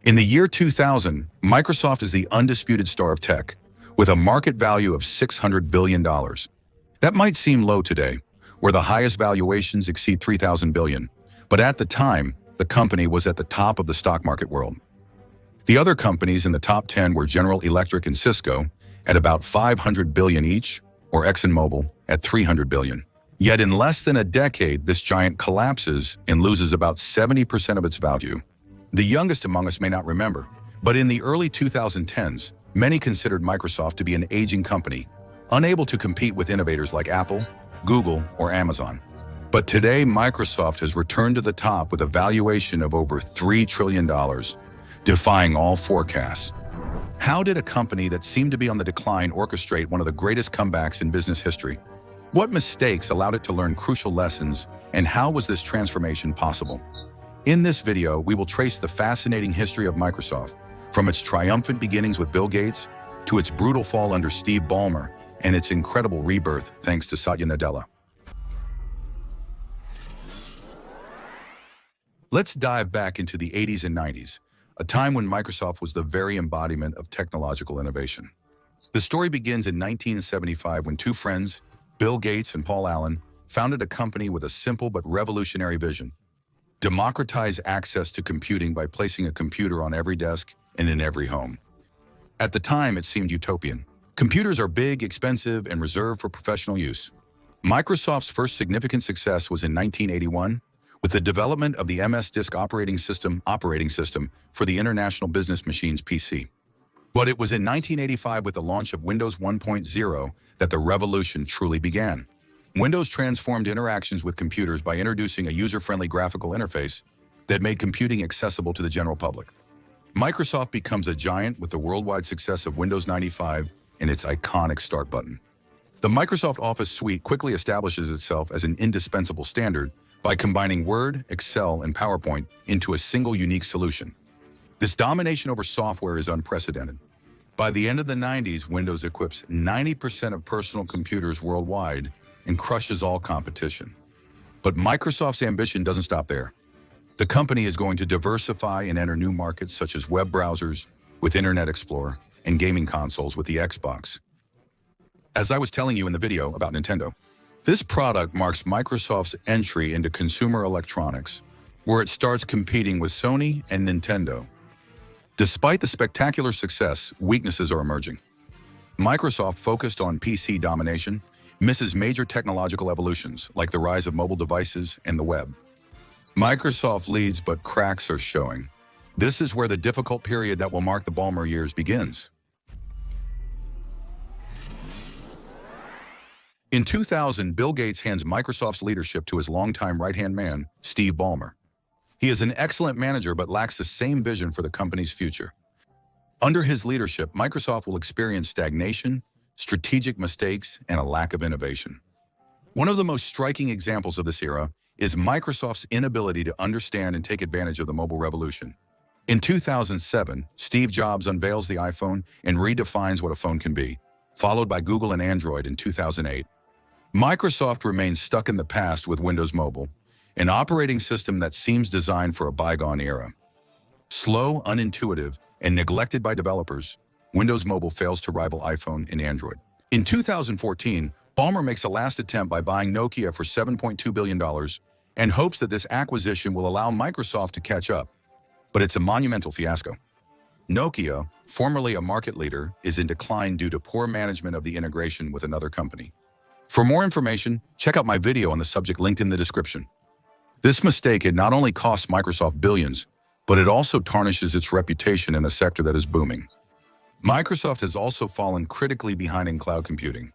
In the year 2000, Microsoft is the undisputed star of tech, with a market value of $600 billion. That might seem low today, where the highest valuations exceed $3,000 billion, but at the time, the company was at the top of the stock market world. The other companies in the top 10 were General Electric and Cisco, at about $500 billion each, or ExxonMobil at $300 billion. Yet in less than a decade, this giant collapses and loses about 70% of its value. The youngest among us may not remember, but in the early 2010s, many considered Microsoft to be an aging company, unable to compete with innovators like Apple, Google, or Amazon. But today, Microsoft has returned to the top with a valuation of over $3 trillion, defying all forecasts. How did a company that seemed to be on the decline orchestrate one of the greatest comebacks in business history? What mistakes allowed it to learn crucial lessons, and how was this transformation possible? In this video, we will trace the fascinating history of Microsoft, from its triumphant beginnings with Bill Gates to its brutal fall under Steve Ballmer and its incredible rebirth thanks to Satya Nadella. Let's dive back into the 80s and 90s, a time when Microsoft was the very embodiment of technological innovation. The story begins in 1975 when two friends, Bill Gates and Paul Allen, founded a company with a simple but revolutionary vision: democratize access to computing by placing a computer on every desk and in every home. At the time, it seemed utopian. Computers are big, expensive, and reserved for professional use. Microsoft's first significant success was in 1981 with the development of the MS-DISC operating system for the International Business Machines PC. But it was in 1985 with the launch of Windows 1.0 that the revolution truly began. Windows transformed interactions with computers by introducing a user-friendly graphical interface that made computing accessible to the general public. Microsoft becomes a giant with the worldwide success of Windows 95 and its iconic Start button. The Microsoft Office suite quickly establishes itself as an indispensable standard by combining Word, Excel, and PowerPoint into a single unique solution. This domination over software is unprecedented. By the end of the 90s, Windows equips 90% of personal computers worldwide and crushes all competition. But Microsoft's ambition doesn't stop there. The company is going to diversify and enter new markets such as web browsers with Internet Explorer and gaming consoles with the Xbox. As I was telling you in the video about Nintendo, this product marks Microsoft's entry into consumer electronics, where it starts competing with Sony and Nintendo. Despite the spectacular success, weaknesses are emerging. Microsoft, focused on PC domination, misses major technological evolutions like the rise of mobile devices and the web. Microsoft leads, but cracks are showing. This is where the difficult period that will mark the Ballmer years begins. In 2000, Bill Gates hands Microsoft's leadership to his longtime right-hand man, Steve Ballmer. He is an excellent manager but lacks the same vision for the company's future. Under his leadership, Microsoft will experience stagnation, strategic mistakes, and a lack of innovation. One of the most striking examples of this era is Microsoft's inability to understand and take advantage of the mobile revolution. In 2007, Steve Jobs unveils the iPhone and redefines what a phone can be, followed by Google and Android in 2008. Microsoft remains stuck in the past with Windows Mobile, an operating system that seems designed for a bygone era. Slow, unintuitive, and neglected by developers, Windows Mobile fails to rival iPhone and Android. In 2014, Ballmer makes a last attempt by buying Nokia for $7.2 billion and hopes that this acquisition will allow Microsoft to catch up. But it's a monumental fiasco. Nokia, formerly a market leader, is in decline due to poor management of the integration with another company. For more information, check out my video on the subject linked in the description. This mistake had not only cost Microsoft billions, but it also tarnishes its reputation in a sector that is booming. Microsoft has also fallen critically behind in cloud computing.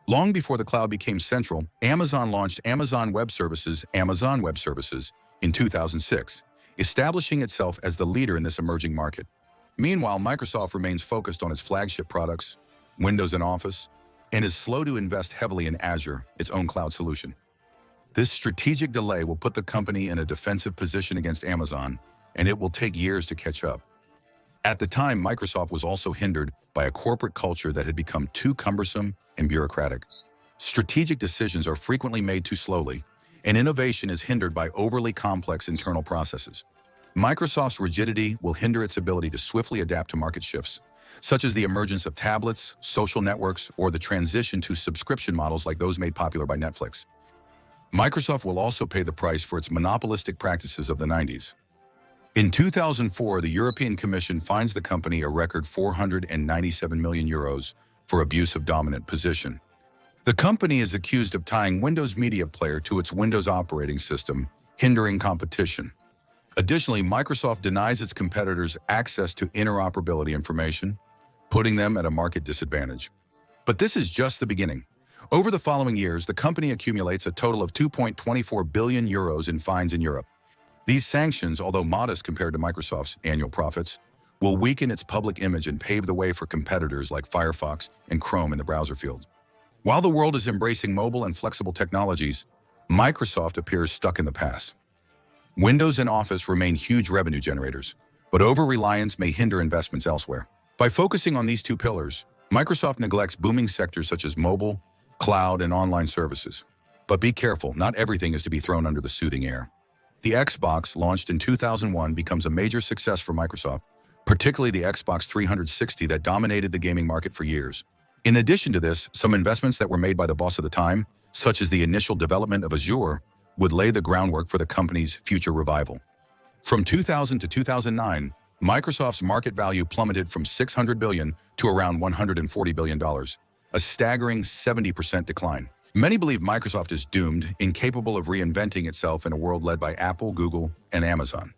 Long before the cloud became central, Amazon launched Amazon Web Services in 2006, establishing itself as the leader in this emerging market. Meanwhile, Microsoft remains focused on its flagship products, Windows and Office, and is slow to invest heavily in Azure, its own cloud solution. This strategic delay will put the company in a defensive position against Amazon, and it will take years to catch up. At the time, Microsoft was also hindered by a corporate culture that had become too cumbersome and bureaucratic. Strategic decisions are frequently made too slowly, and innovation is hindered by overly complex internal processes. Microsoft's rigidity will hinder its ability to swiftly adapt to market shifts, such as the emergence of tablets, social networks, or the transition to subscription models like those made popular by Netflix. Microsoft will also pay the price for its monopolistic practices of the 90s. In 2004, the European Commission fines the company a record €497 million for abuse of dominant position. The company is accused of tying Windows Media Player to its Windows operating system, hindering competition. Additionally, Microsoft denies its competitors access to interoperability information, putting them at a market disadvantage. But this is just the beginning. Over the following years, the company accumulates a total of €2.24 billion in fines in Europe. These sanctions, although modest compared to Microsoft's annual profits, will weaken its public image and pave the way for competitors like Firefox and Chrome in the browser field. While the world is embracing mobile and flexible technologies, Microsoft appears stuck in the past. Windows and Office remain huge revenue generators, but over-reliance may hinder investments elsewhere. By focusing on these two pillars, Microsoft neglects booming sectors such as mobile, cloud, and online services. But be careful, not everything is to be thrown under the soothing air. The Xbox, launched in 2001, becomes a major success for Microsoft, particularly the Xbox 360 that dominated the gaming market for years. In addition to this, some investments that were made by the boss of the time, such as the initial development of Azure, would lay the groundwork for the company's future revival. From 2000 to 2009, Microsoft's market value plummeted from $600 billion to around $140 billion, a staggering 70% decline. Many believe Microsoft is doomed, incapable of reinventing itself in a world led by Apple, Google, and Amazon.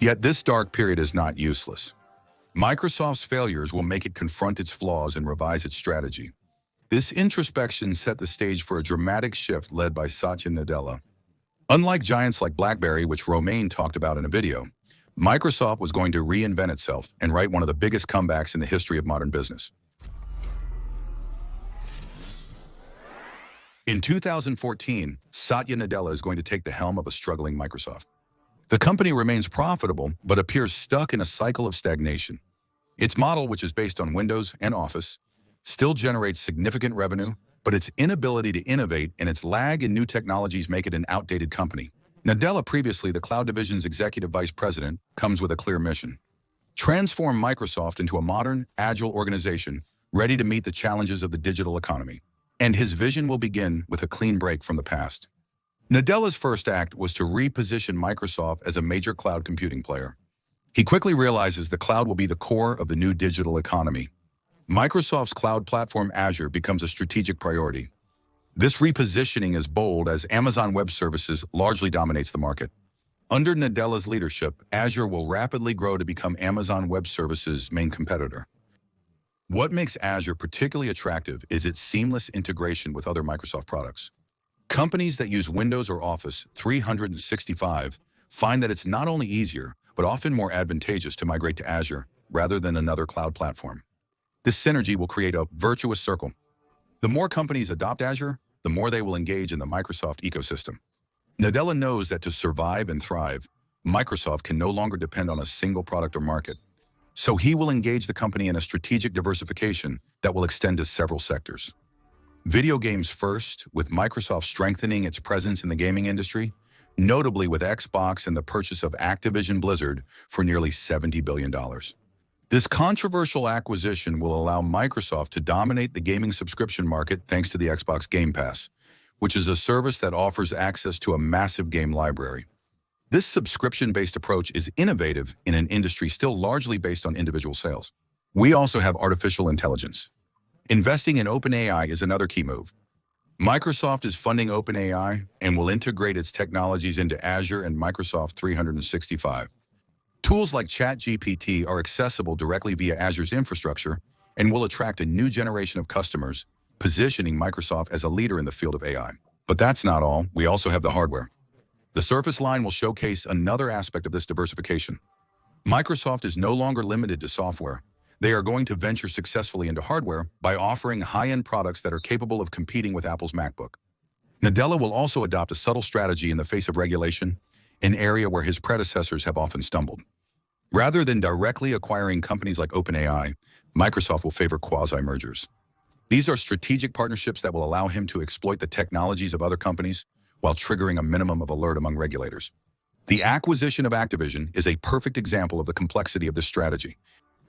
Yet this dark period is not useless. Microsoft's failures will make it confront its flaws and revise its strategy. This introspection set the stage for a dramatic shift led by Satya Nadella. Unlike giants like BlackBerry, which Romain talked about in a video, Microsoft was going to reinvent itself and write one of the biggest comebacks in the history of modern business. In 2014, Satya Nadella is going to take the helm of a struggling Microsoft. The company remains profitable, but appears stuck in a cycle of stagnation. Its model, which is based on Windows and Office, still generates significant revenue, but its inability to innovate and its lag in new technologies make it an outdated company. Nadella, previously the Cloud Division's executive vice president, comes with a clear mission: transform Microsoft into a modern, agile organization ready to meet the challenges of the digital economy. And his vision will begin with a clean break from the past. Nadella's first act was to reposition Microsoft as a major cloud computing player. He quickly realizes the cloud will be the core of the new digital economy. Microsoft's cloud platform Azure becomes a strategic priority. This repositioning is bold as Amazon Web Services largely dominates the market. Under Nadella's leadership, Azure will rapidly grow to become Amazon Web Services' main competitor. What makes Azure particularly attractive is its seamless integration with other Microsoft products. Companies that use Windows or Office 365 find that it's not only easier, but often more advantageous to migrate to Azure rather than another cloud platform. This synergy will create a virtuous circle. The more companies adopt Azure, the more they will engage in the Microsoft ecosystem. Nadella knows that to survive and thrive, Microsoft can no longer depend on a single product or market. So he will engage the company in a strategic diversification that will extend to several sectors. Video games first, with Microsoft strengthening its presence in the gaming industry, notably with Xbox and the purchase of Activision Blizzard for nearly $70 billion. This controversial acquisition will allow Microsoft to dominate the gaming subscription market thanks to the Xbox Game Pass, which is a service that offers access to a massive game library. This subscription-based approach is innovative in an industry still largely based on individual sales. We also have artificial intelligence. Investing in OpenAI is another key move. Microsoft is funding OpenAI and will integrate its technologies into Azure and Microsoft 365. Tools like ChatGPT are accessible directly via Azure's infrastructure and will attract a new generation of customers, positioning Microsoft as a leader in the field of AI. But that's not all. We also have the hardware. The Surface line will showcase another aspect of this diversification. Microsoft is no longer limited to software. They are going to venture successfully into hardware by offering high-end products that are capable of competing with Apple's MacBook. Nadella will also adopt a subtle strategy in the face of regulation, an area where his predecessors have often stumbled. Rather than directly acquiring companies like OpenAI, Microsoft will favor quasi-mergers. These are strategic partnerships that will allow him to exploit the technologies of other companies while triggering a minimum of alert among regulators. The acquisition of Activision is a perfect example of the complexity of this strategy.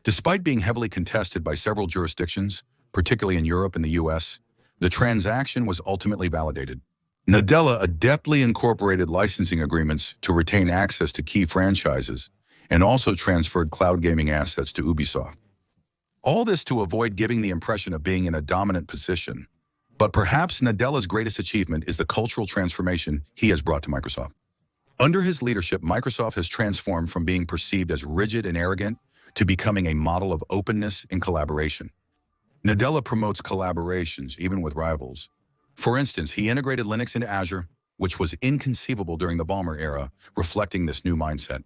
Despite being heavily contested by several jurisdictions, particularly in Europe and the US, the transaction was ultimately validated. Nadella adeptly incorporated licensing agreements to retain access to key franchises and also transferred cloud gaming assets to Ubisoft. All this to avoid giving the impression of being in a dominant position. But perhaps Nadella's greatest achievement is the cultural transformation he has brought to Microsoft. Under his leadership, Microsoft has transformed from being perceived as rigid and arrogant to becoming a model of openness and collaboration. Nadella promotes collaborations, even with rivals. For instance, he integrated Linux into Azure, which was inconceivable during the Ballmer era, reflecting this new mindset.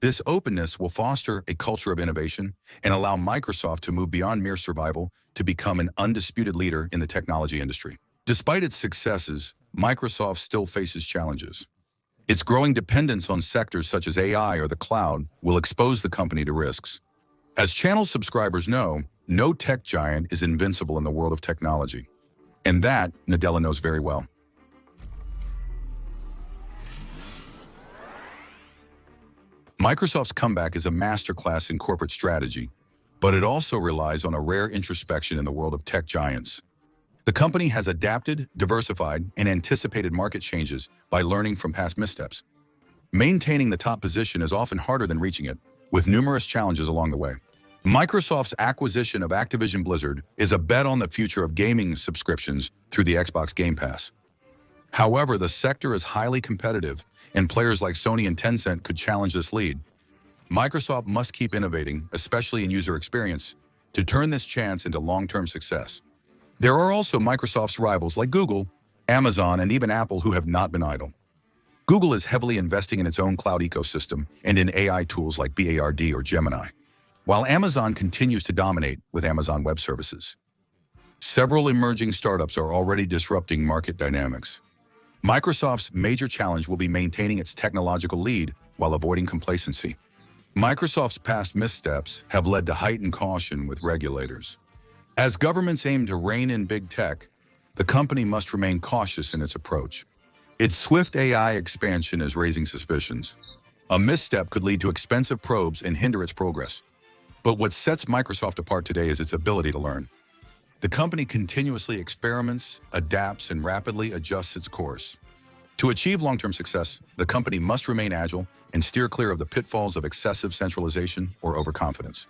This openness will foster a culture of innovation and allow Microsoft to move beyond mere survival to become an undisputed leader in the technology industry. Despite its successes, Microsoft still faces challenges. Its growing dependence on sectors such as AI or the cloud will expose the company to risks. As channel subscribers know, no tech giant is invincible in the world of technology. And that, Nadella knows very well. Microsoft's comeback is a masterclass in corporate strategy, but it also relies on a rare introspection in the world of tech giants. The company has adapted, diversified, and anticipated market changes by learning from past missteps. Maintaining the top position is often harder than reaching it, with numerous challenges along the way. Microsoft's acquisition of Activision Blizzard is a bet on the future of gaming subscriptions through the Xbox Game Pass. However, the sector is highly competitive, and players like Sony and Tencent could challenge this lead. Microsoft must keep innovating, especially in user experience, to turn this chance into long-term success. There are also Microsoft's rivals like Google, Amazon, and even Apple who have not been idle. Google is heavily investing in its own cloud ecosystem and in AI tools like Bard or Gemini, while Amazon continues to dominate with Amazon Web Services. Several emerging startups are already disrupting market dynamics. Microsoft's major challenge will be maintaining its technological lead while avoiding complacency. Microsoft's past missteps have led to heightened caution with regulators. As governments aim to rein in big tech, the company must remain cautious in its approach. Its swift AI expansion is raising suspicions. A misstep could lead to expensive probes and hinder its progress. But what sets Microsoft apart today is its ability to learn. The company continuously experiments, adapts, and rapidly adjusts its course. To achieve long-term success, the company must remain agile and steer clear of the pitfalls of excessive centralization or overconfidence.